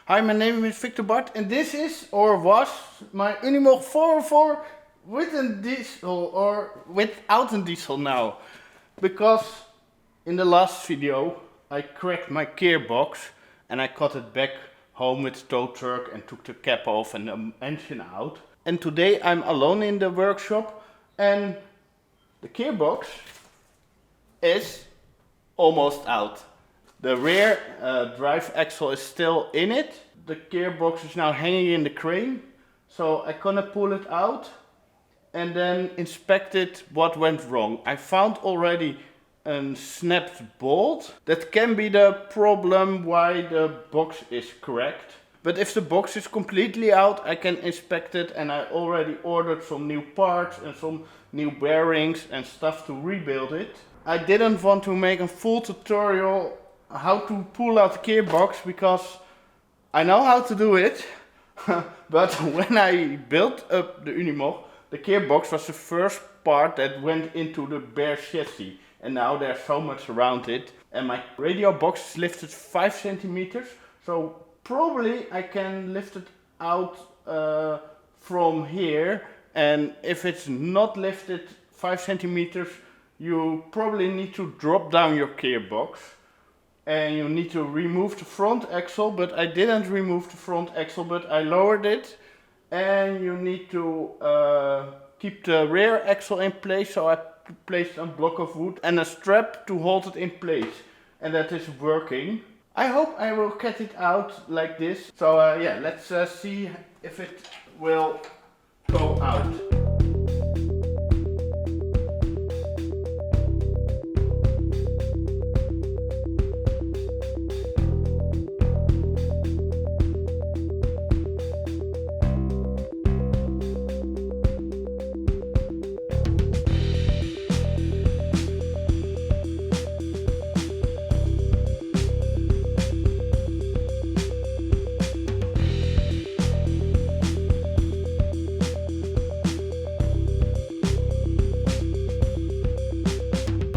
Hi, my name is Victor Bart and this is, or was, my UNIMOG 404 with a diesel or without a diesel now. Because in the last video I cracked my gearbox and I got it back home with the tow truck and took the cap off and the engine out. And today I'm alone in the workshop and the gearbox is almost out. The rear drive axle is still in it. The gearbox is now hanging in the crane. So I'm gonna pull it out and then inspect it what went wrong. I found already a snapped bolt. That can be the problem why the box is cracked. But if the box is completely out, I can inspect it, and I already ordered some new parts and some new bearings and stuff to rebuild it. I didn't want to make a full tutorial how to pull out the gearbox because I know how to do it. But when I built up the UNIMOG, the gearbox was the first part that went into the bare chassis. And now there's so much around it. And my radio box is lifted 5 centimeters. So probably I can lift it out from here. And if it's not lifted 5 centimeters, you probably need to drop down your gearbox. And you need to remove the front axle, but I didn't remove the front axle, but I lowered it. And you need to keep the rear axle in place, so I placed a block of wood and a strap to hold it in place. And that is working. I hope I will get it out like this. So yeah, let's see if it will go out.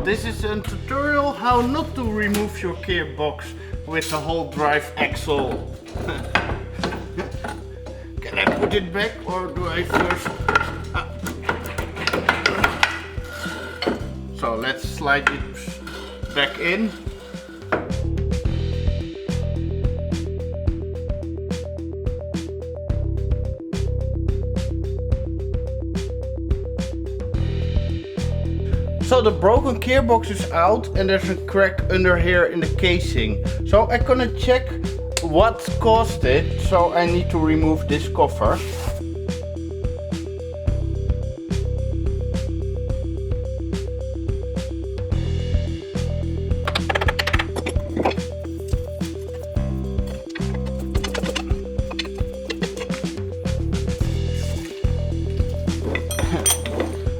This is a tutorial how not to remove your gearbox with the whole drive axle. Can I put it back or do I first? So let's slide it back in. So the broken gearbox is out and there's a crack under here in the casing. So I'm gonna check what caused it. So I need to remove this cover.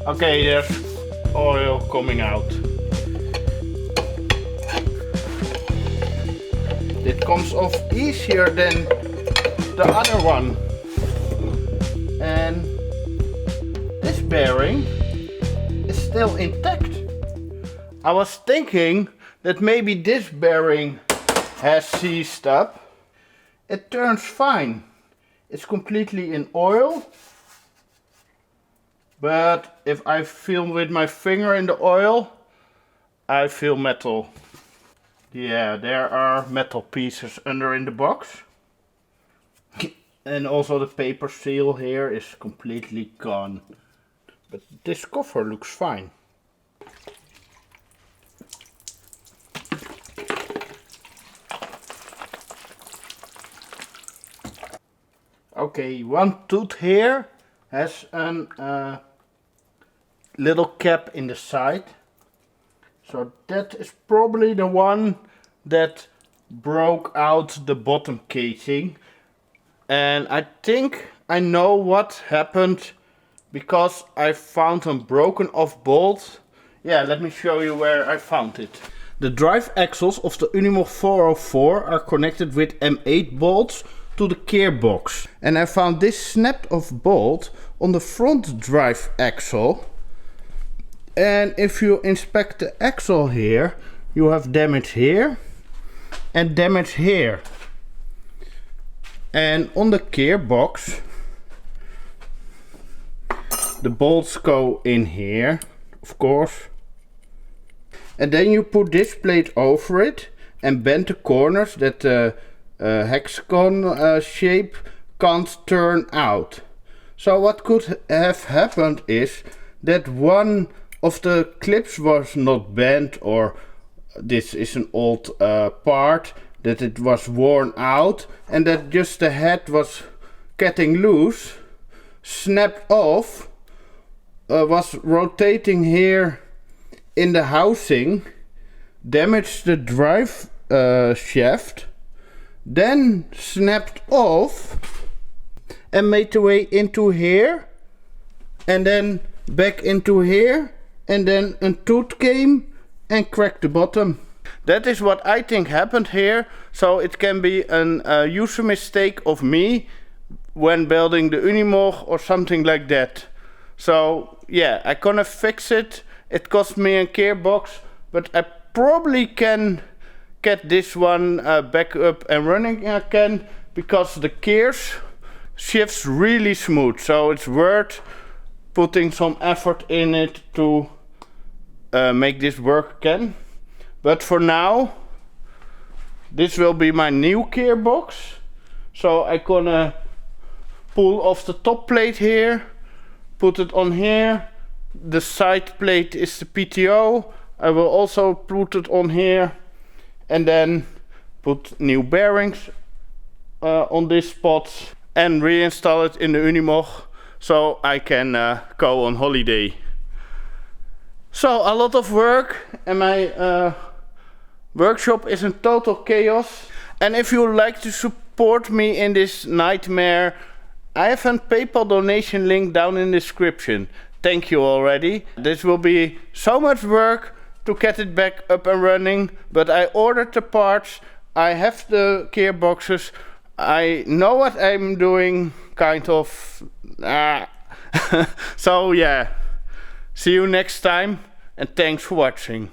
Okay, there's oil coming out. It comes off easier than the other one. And this bearing is still intact. I was thinking that maybe this bearing has seized up. It turns fine. It's completely in oil. But if I feel with my finger in the oil, I feel metal. Yeah, there are metal pieces under in the box. And also the paper seal here is completely gone. But this cover looks fine. Okay, one tooth here has a little cap in the side. So that is probably the one that broke out the bottom casing. And I think I know what happened because I found a broken off bolt. Yeah, let me show you where I found it. The drive axles of the UNIMOG 404 are connected with M8 bolts to the gearbox. And I found this snapped off bolt on the front drive axle. And if you inspect the axle here, you have damage here and damage here. And on the gearbox, the bolts go in here, of course. And then you put this plate over it and bend the corners that the hexagon shape can't turn out. So what could have happened is that one of the clips was not bent, or this is an old part, that it was worn out and that just the head was getting loose, snapped off, was rotating here in the housing, damaged the drive shaft, then snapped off and made the way into here and then back into here, and then a tooth came and cracked the bottom. That is what I think happened here, so it can be a user mistake of me when building the Unimog or something like that. So yeah, I gonna fix it. It cost me a gearbox, but I probably can get this one back up and running again, because the gears shifts really smooth, so it's worth putting some effort in it to make this work again. But for now, this will be my new gearbox. So I'm gonna pull off the top plate here, put it on here. The side plate is the PTO. I will also put it on here, and then put new bearings on this spot and reinstall it in the Unimog so I can go on holiday. So a lot of work, and my workshop is in total chaos. And if you would like to support me in this nightmare, I have a PayPal donation link down in the description. Thank you already. This will be so much work to get it back up and running, but I ordered the parts, I have the gearboxes, I know what I'm doing, kind of. So yeah, see you next time, and thanks for watching.